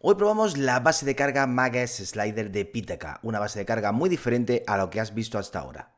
Hoy probamos la base de carga Mages Slider de Pitaka, una base de carga muy diferente a lo que has visto hasta ahora.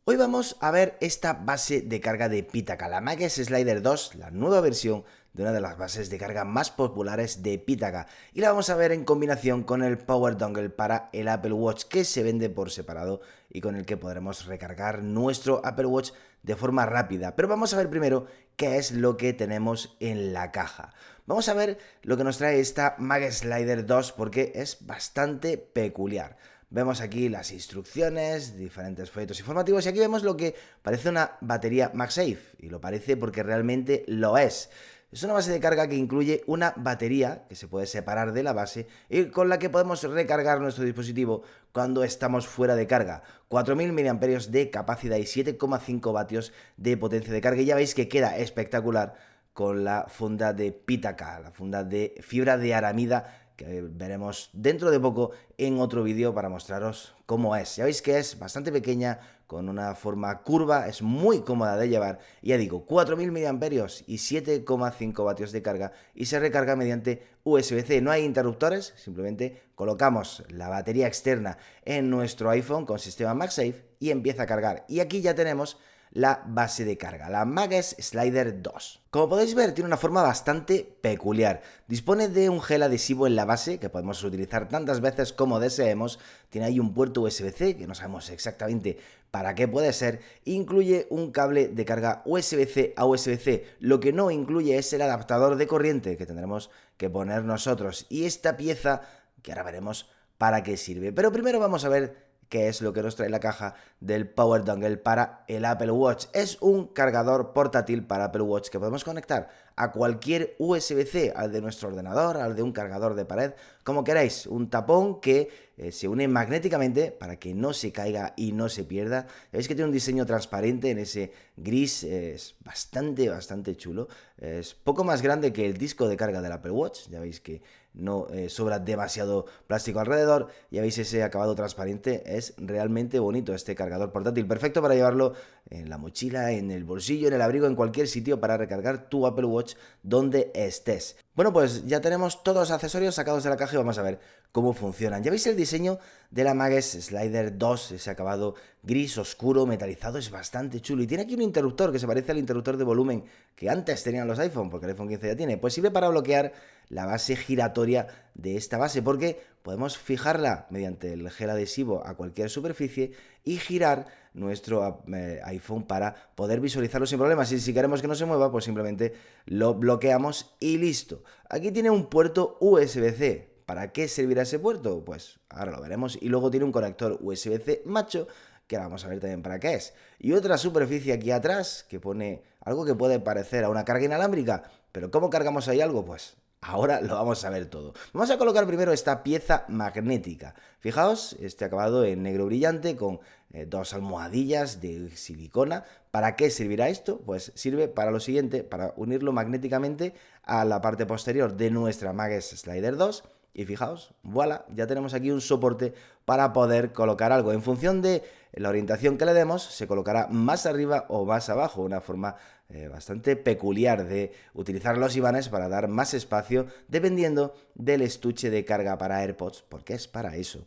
Hoy vamos a ver esta base de carga de Pitaka, la Mages Slider 2, la nueva versión de una de las bases de carga más populares de Pitaka, y la vamos a ver en combinación con el Power Dongle para el Apple Watch, que se vende por separado y con el que podremos recargar nuestro Apple Watch de forma rápida. Pero vamos a ver primero qué es lo que tenemos en la caja. Vamos a ver lo que nos trae esta Mages Slider 2 porque es bastante peculiar. Vemos aquí las instrucciones, diferentes folletos informativos y aquí vemos lo que parece una batería MagSafe, y lo parece porque realmente lo es. Es una base de carga que incluye una batería que se puede separar de la base y con la que podemos recargar nuestro dispositivo cuando estamos fuera de carga. 4000 mAh de capacidad y 7,5 vatios de potencia de carga, y ya veis que queda espectacular con la funda de Pitaka, la funda de fibra de aramida, que veremos dentro de poco en otro vídeo para mostraros cómo es. Ya veis que es bastante pequeña, con una forma curva, es muy cómoda de llevar. Y ya digo, 4000 mAh y 7,5 vatios de carga, y se recarga mediante USB-C. No hay interruptores, simplemente colocamos la batería externa en nuestro iPhone con sistema MagSafe y empieza a cargar. Y aquí ya tenemos la base de carga, la Mages Slider 2. Como podéis ver, tiene una forma bastante peculiar. Dispone de un gel adhesivo en la base que podemos utilizar tantas veces como deseemos. Tiene ahí un puerto USB-C que no sabemos exactamente para qué puede ser. Incluye un cable de carga USB-C a USB-C. Lo que no incluye es el adaptador de corriente que tendremos que poner nosotros. Y esta pieza, que ahora veremos para qué sirve. Pero primero vamos a ver qué es lo que nos trae la caja del Power Dongle para el Apple Watch. Es un cargador portátil para Apple Watch que podemos conectar a cualquier USB-C, al de nuestro ordenador, al de un cargador de pared, como queráis. Un tapón que se une magnéticamente para que no se caiga y no se pierda. Ya veis que tiene un diseño transparente en ese gris, es bastante chulo. Es poco más grande que el disco de carga del Apple Watch, ya veis que no sobra demasiado plástico alrededor. Ya veis ese acabado transparente, es realmente bonito este cargador portátil, perfecto para llevarlo en la mochila, en el bolsillo, en el abrigo, en cualquier sitio para recargar tu Apple Watch donde estés. Bueno, pues ya tenemos todos los accesorios sacados de la caja y vamos a ver cómo funcionan. Ya veis el diseño de la Mages Slider 2, ese acabado gris oscuro metalizado, es bastante chulo, y tiene aquí un interruptor que se parece al interruptor de volumen que antes tenían los iPhone, porque el iPhone 15 ya tiene. Pues sirve para bloquear la base giratoria de esta base, porque podemos fijarla mediante el gel adhesivo a cualquier superficie y girar nuestro iPhone para poder visualizarlo sin problemas. Y si queremos que no se mueva, pues simplemente lo bloqueamos y listo. Aquí tiene un puerto USB-C. ¿Para qué servirá ese puerto? Pues ahora lo veremos. Y luego tiene un conector USB-C macho, que ahora vamos a ver también para qué es. Y otra superficie aquí atrás que pone algo que puede parecer a una carga inalámbrica. Pero ¿cómo cargamos ahí algo? Pues ahora lo vamos a ver todo. Vamos a colocar primero esta pieza magnética. Fijaos, este acabado en negro brillante con dos almohadillas de silicona. ¿Para qué servirá esto? Pues sirve para lo siguiente, para unirlo magnéticamente a la parte posterior de nuestra Mages Slider 2. Y fijaos, voilà, ya tenemos aquí un soporte para poder colocar algo. En función de la orientación que le demos, se colocará más arriba o más abajo. Una forma bastante peculiar de utilizar los imanes para dar más espacio dependiendo del estuche de carga para AirPods, porque es para eso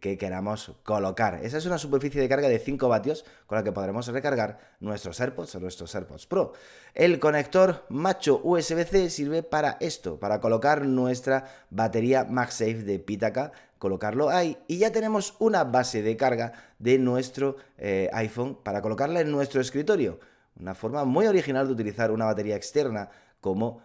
que queramos colocar. Esa es una superficie de carga de 5 vatios con la que podremos recargar nuestros AirPods o nuestros AirPods Pro. El conector macho USB-C sirve para esto, para colocar nuestra batería MagSafe de Pitaka, colocarlo ahí, y ya tenemos una base de carga de nuestro iPhone para colocarla en nuestro escritorio. Una forma muy original de utilizar una batería externa como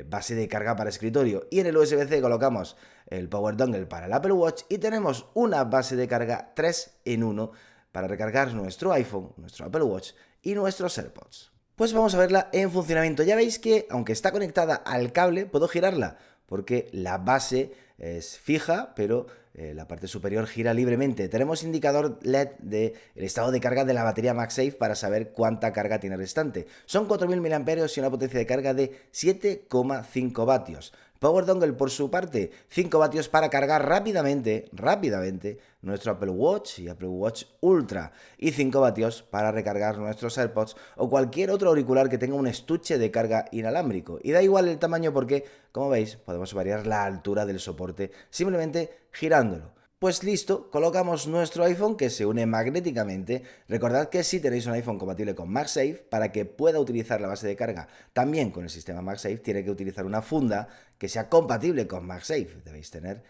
base de carga para escritorio. Y en el USB-C colocamos el Power Dongle para el Apple Watch y tenemos una base de carga 3 en 1 para recargar nuestro iPhone, nuestro Apple Watch y nuestros AirPods. Pues vamos a verla en funcionamiento. Ya veis que, aunque está conectada al cable, puedo girarla, porque la base es fija, pero la parte superior gira libremente. Tenemos indicador LED del estado de carga de la batería MagSafe para saber cuánta carga tiene restante. Son 4000 mAh y una potencia de carga de 7,5 vatios. Power Dongle, por su parte, 5 vatios para cargar rápidamente nuestro Apple Watch y Apple Watch Ultra, y 5 vatios para recargar nuestros AirPods o cualquier otro auricular que tenga un estuche de carga inalámbrico. Y da igual el tamaño porque, como veis, podemos variar la altura del soporte simplemente girándolo. Pues listo, colocamos nuestro iPhone que se une magnéticamente. Recordad que si tenéis un iPhone compatible con MagSafe, para que pueda utilizar la base de carga también con el sistema MagSafe, tiene que utilizar una funda que sea compatible con MagSafe. Debéis tener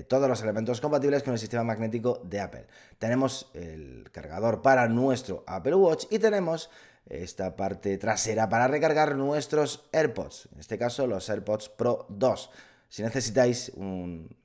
todos los elementos compatibles con el sistema magnético de Apple. Tenemos el cargador para nuestro Apple Watch y tenemos esta parte trasera para recargar nuestros AirPods, en este caso los AirPods Pro 2. Si necesitáis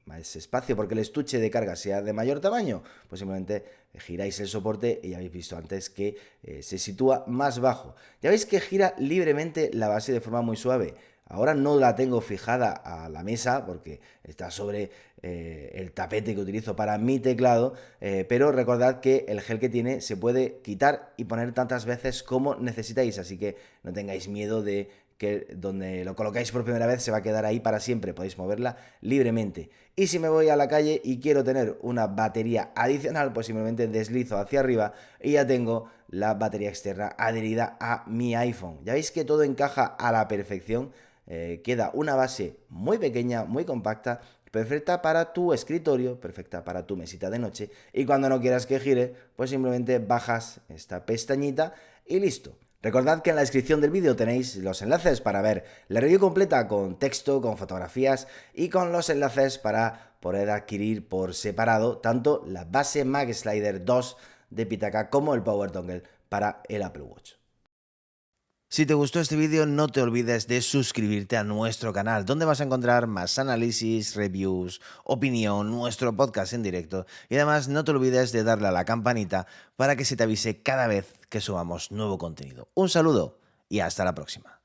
más espacio porque el estuche de carga sea de mayor tamaño, pues simplemente giráis el soporte y ya habéis visto antes que se sitúa más bajo. Ya veis que gira libremente la base de forma muy suave. Ahora no la tengo fijada a la mesa porque está sobre el tapete que utilizo para mi teclado, pero recordad que el gel que tiene se puede quitar y poner tantas veces como necesitáis, así que no tengáis miedo de que donde lo colocáis por primera vez se va a quedar ahí para siempre, podéis moverla libremente. Y si me voy a la calle y quiero tener una batería adicional, pues simplemente deslizo hacia arriba y ya tengo la batería externa adherida a mi iPhone. Ya veis que todo encaja a la perfección, queda una base muy pequeña, muy compacta, perfecta para tu escritorio, perfecta para tu mesita de noche, y cuando no quieras que gire, pues simplemente bajas esta pestañita y listo. Recordad que en la descripción del vídeo tenéis los enlaces para ver la review completa con texto, con fotografías y con los enlaces para poder adquirir por separado tanto la base MagSlider 2 de Pitaka como el Power Dongle para el Apple Watch. Si te gustó este vídeo, no te olvides de suscribirte a nuestro canal, donde vas a encontrar más análisis, reviews, opinión, nuestro podcast en directo y además no te olvides de darle a la campanita para que se te avise cada vez que subamos nuevo contenido. Un saludo y hasta la próxima.